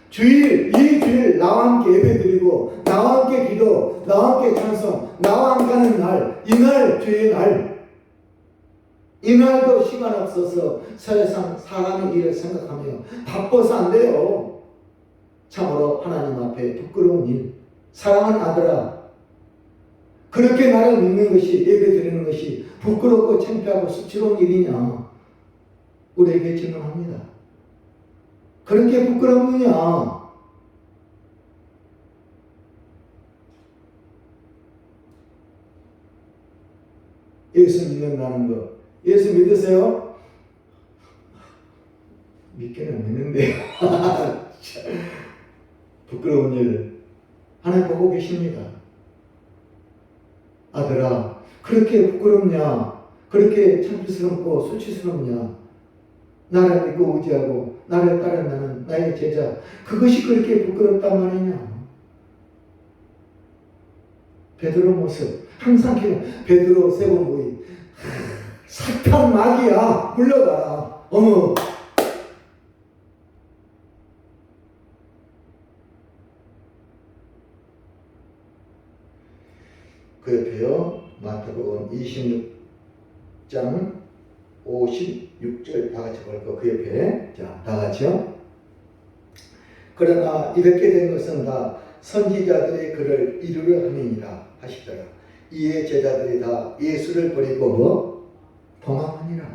주일, 이 주일 나와 함께 예배 드리고, 나와 함께 기도, 나와 함께 찬송, 나와 함께 하는 날, 이날 주의 날. 이날도 시간 없어서 세상 사람의 일을 생각하며 바빠서 안 돼요. 참으로 하나님 앞에 부끄러운 일. 사랑하는 아들아, 그렇게 나를 믿는 것이, 예배 드리는 것이 부끄럽고 창피하고 수치로운 일이냐? 우리에게 질문합니다. 그렇게 부끄럽느냐? 예수 믿는다는 거. 예수 믿으세요? 믿기는 믿는데 부끄러운 일 하나님 보고 계십니다. 아들아, 그렇게 부끄럽냐? 그렇게 창피스럽고 수치스럽냐? 나를 믿고 의지하고 나를 따른 나는 나의 제자, 그것이 그렇게 부끄럽단 말이냐? 베드로 모습 항상 베드로 세번보이 사탄 마귀야 물러가라. 어머, 그 옆에요. 마태복음 26장 56절 다 같이 볼까요? 그 옆에. 자, 다 같이요. 그러나 이렇게 된 것은 다 선지자들의 글을 이루려 함이니라 하시더라. 이에 제자들이 다 예수를 버리고 도망하니라.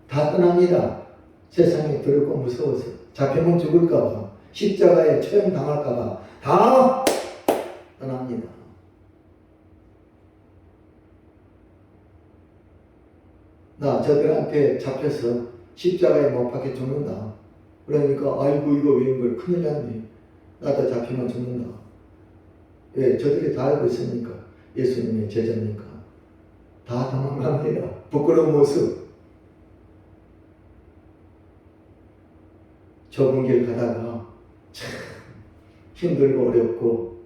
다 떠납니다. 세상이 두렵고 무서워서 잡히면 죽을까봐, 십자가에 처형당할까봐 다 떠납니다. 나 저들한테 잡혀서 십자가에 못 박혀 죽는다. 그러니까 아이고 이거 왜인 걸 큰일 났네. 나도 잡히면 죽는다. 왜? 저들이 다 알고 있으니까. 예수님의 제자니까. 다 도망갑니다. 부끄러운 모습. 좁은 길 가다가 참 힘들고 어렵고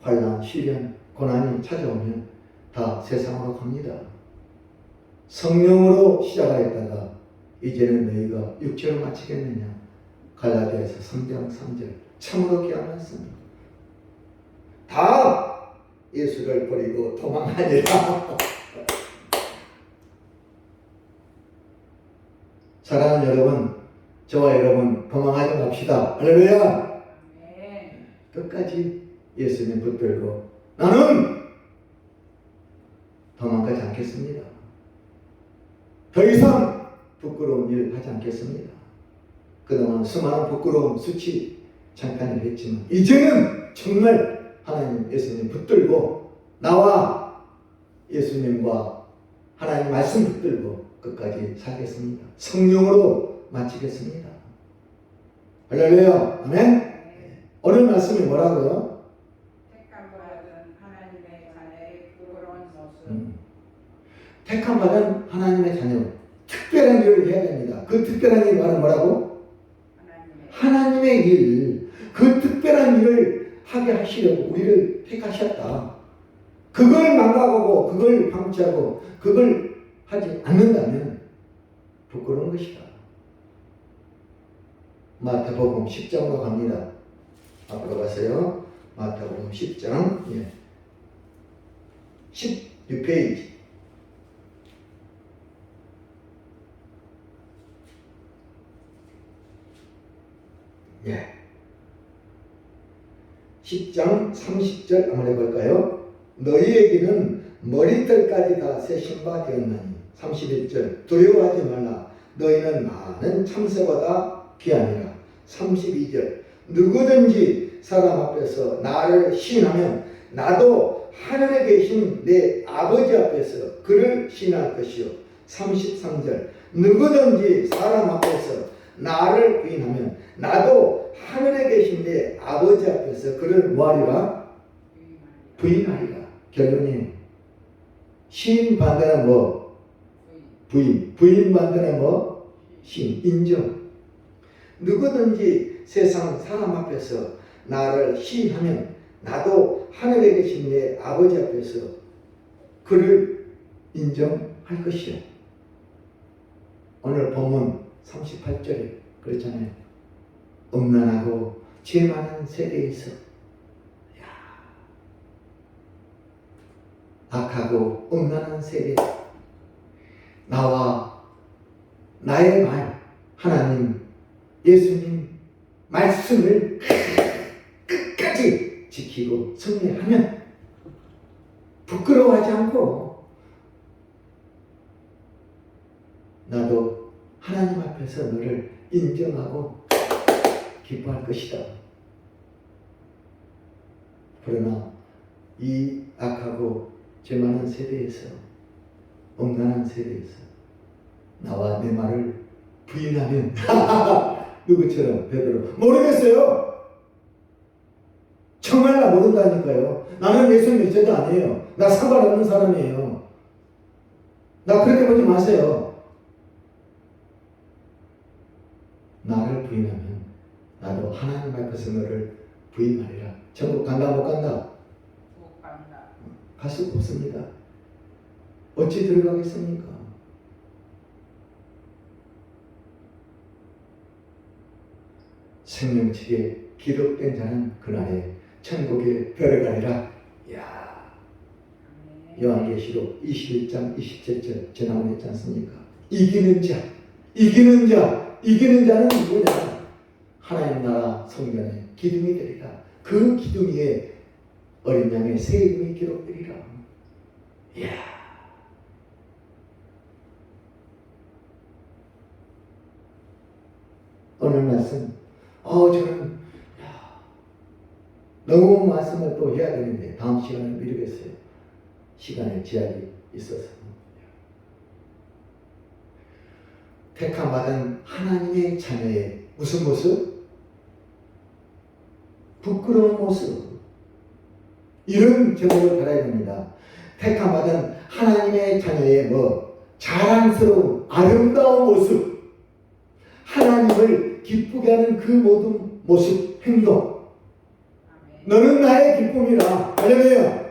환난, 시련, 고난이 찾아오면 다 세상으로 갑니다. 성령으로 시작하였다가 이제는 너희가 육체로 마치겠느냐? 갈라디아서 3장 3절. 참으로 귀한 말씀입니다. 다 예수를 버리고 도망하니라. 사랑하는 여러분, 저와 여러분 도망하지 맙시다. 할렐루야. 끝까지 예수님 붙들고 나는 도망가지 않겠습니다. 더 이상 부끄러운 일 하지 않겠습니다. 그동안 수많은 부끄러움, 수치, 잠깐 했지만 이제는 정말 하나님, 예수님 붙들고 나와 예수님과 하나님 말씀 붙들고 끝까지 살겠습니다. 성령으로 마치겠습니다. 할렐루야. 아멘. 오늘 말씀이 뭐라고요? 택함 받은 하나님의 자녀의 부끄러운 모습. 택함 받은 하나님의 자녀, 특별한 일을 해야 됩니다. 그 특별한 일이 바로 뭐라고? 하나님의 일. 그 특별한 일을 하게 하시려고 우리를 택하셨다. 그걸 망각하고 그걸 방치하고 그걸 하지 않는다면 부끄러운 것이다. 마태복음 10장으로 갑니다. 앞으로 가세요. 마태복음 10장 16페이지. 예. 10장 30절 한번 해볼까요? 너희에게는 머리털까지 다 세신 바 되었나니. 31절 두려워하지 말라. 너희는 많은 참새보다 귀하니라. 32절 누구든지 사람 앞에서 나를 시인하면 나도 하늘에 계신 내 아버지 앞에서 그를 시인할 것이요. 33절 누구든지 사람 앞에서 나를 부인하면 나도 하늘에 계신 내 아버지 앞에서 그를 뭐하리라? 부인하리라. 결론이 시인 반대는 뭐? 부인. 부인 반대는 뭐? 시인. 인정. 누구든지 세상 사람 앞에서 나를 시인하면 나도 하늘에 계신 내 아버지 앞에서 그를 인정할 것이요. 오늘 본문 38절에 그렇잖아요. 음란하고 죄 많은 세대에서 악하고 음란한 세대, 나와 나의 말, 하나님, 예수님 말씀을 끝까지 지키고 승리하면 부끄러워하지 않고 나도 하나님 앞에서 너를 인정하고 기뻐할 것이다. 그러나 이 악하고 죄 많은 세대에서, 음란한 세대에서 나와 내 말을 부인하면 누구처럼? 베드로. 모르겠어요. 정말 나 모른다니까요. 나는 예수님 일제도 아니에요. 나 상관없는 사람이에요. 나 그렇게 보지 마세요. 나를 부인하면 나도 하나님 앞에서 너를 부인하리라. 천국 간다 못 간다? 못 간다. 갈 수가 없습니다. 어찌 들어가겠습니까? 생명책에 기록된 자는 그날에 천국에 들어가리라. 이야, 요한계시록 21장 27절 전하고 있지 않습니까? 이기는 자, 이기는 자, 이기는 자는 누구냐? 하나님 나라 성전에 기둥이 되리라. 그 기둥 위에 어린 양의 새 이름이 기록되리라. 이야, 오늘 말씀 저는 너무 말씀을 또 해야 되는데 다음 시간을 미루겠어요. 시간에 제약이 있어서. 택함받은 하나님의 자녀의 무슨 모습? 부끄러운 모습. 이런 제목을 달아야 됩니다. 택함받은 하나님의 자녀의 자랑스러운 아름다운 모습. 하나님을 기쁘게 하는 그 모든 모습, 행동. 너는 나의 기쁨이라. 할렐루야.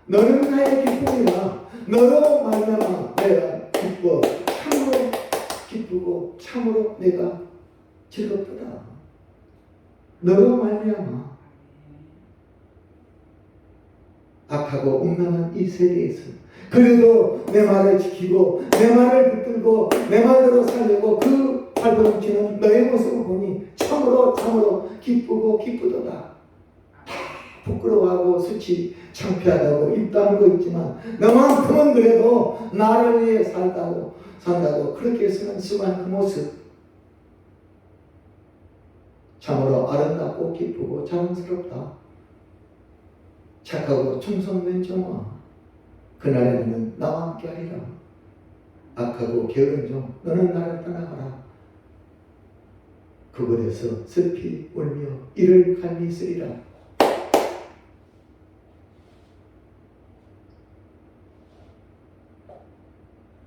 너는 나의 기쁨이라. 너로 말미암아 내가 기뻐. 참으로 기쁘고 참으로 내가 즐겁다. 너로 말미암아. 악하고 음란한 이 세대에서 그래도 내 말을 지키고 내 말을 붙들고 내 말대로 살려고 그 발버둥치는 너의 모습을 보니 참으로 기쁘고 기쁘도다. 부끄러워하고 수치 창피하다고 입 다물고 있지만 너만큼은 그래도 나를 위해 산다고 그렇게 쓰는 수많은 그 모습 참으로 아름답고 기쁘고 자랑스럽다. 착하고 충성된 종아, 그날에 너는 나와 함께 하리라. 악하고 게으른 종, 너는 나를 떠나가라. 그곳에서 슬피 울며 이를 갈미 쓰리라.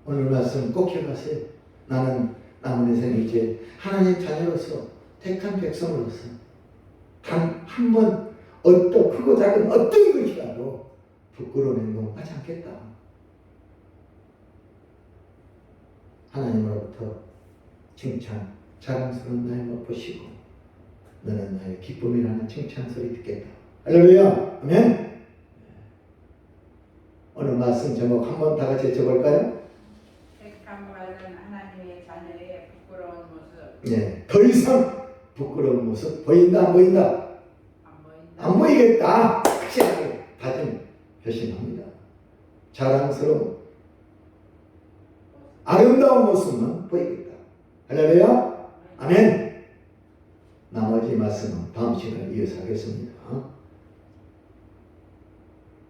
오늘 말씀 꼭 기억하세요. 나는 남은 인생 이제 하나님의 자녀로서 택한 백성으로서 단 한 번 어떤 크고 작은 어떤 것이라도 부끄러운 행동 하지 않겠다. 하나님으로부터 칭찬, 자랑스러운 나의 못 보시고 너는 나의 기쁨이라는 칭찬 소리 듣겠다. 할렐루야. 아멘. 오늘 말씀 제목 한번 다 같이 적어볼까요? 택함 받은 하나님의 자녀의 부끄러운 모습. 네, 더 이상 부끄러운 모습 보인다 안 보인다? 안 보인다. 안 보이겠다. 확실하게 다짐 결심합니다. 자랑스러운 아름다운 모습만 보이겠다. 할렐루야. 아멘. 나머지 말씀은 다음 시간에 이어서 하겠습니다.